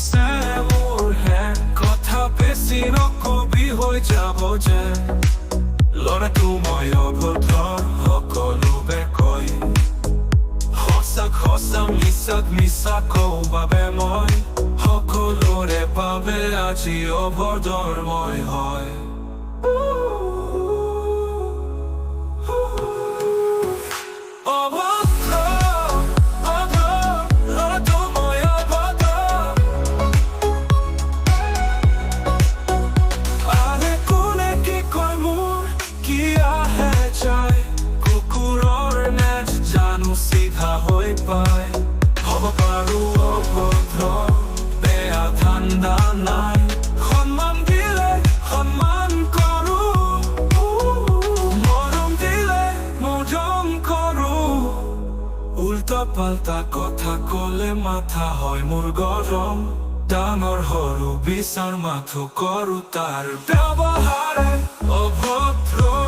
আছে মোৰ হে কথা বেছি নকবি হৈ যাব যে ল'ৰাটো মই অভদ্ৰ সকলোৱে কয় সঁচা মিছা কওঁ বাবে মই সকলোৰে বাবে আজি অভদ্ৰ মই হয় হ'ব পাৰোঁ অভদ্ৰ বেয়া ধান্দা নাই সন্মান দিলে সন্মান কৰোঁ মৰম দিলে মৰম কৰোঁ উল্টা পাল্টা কথা ক'লে মাথা হয় মোৰ গৰম ডাঙৰ সৰু বিচাৰ মাথো কৰোঁ তাৰ ব্যৱহাৰে অভদ্ৰ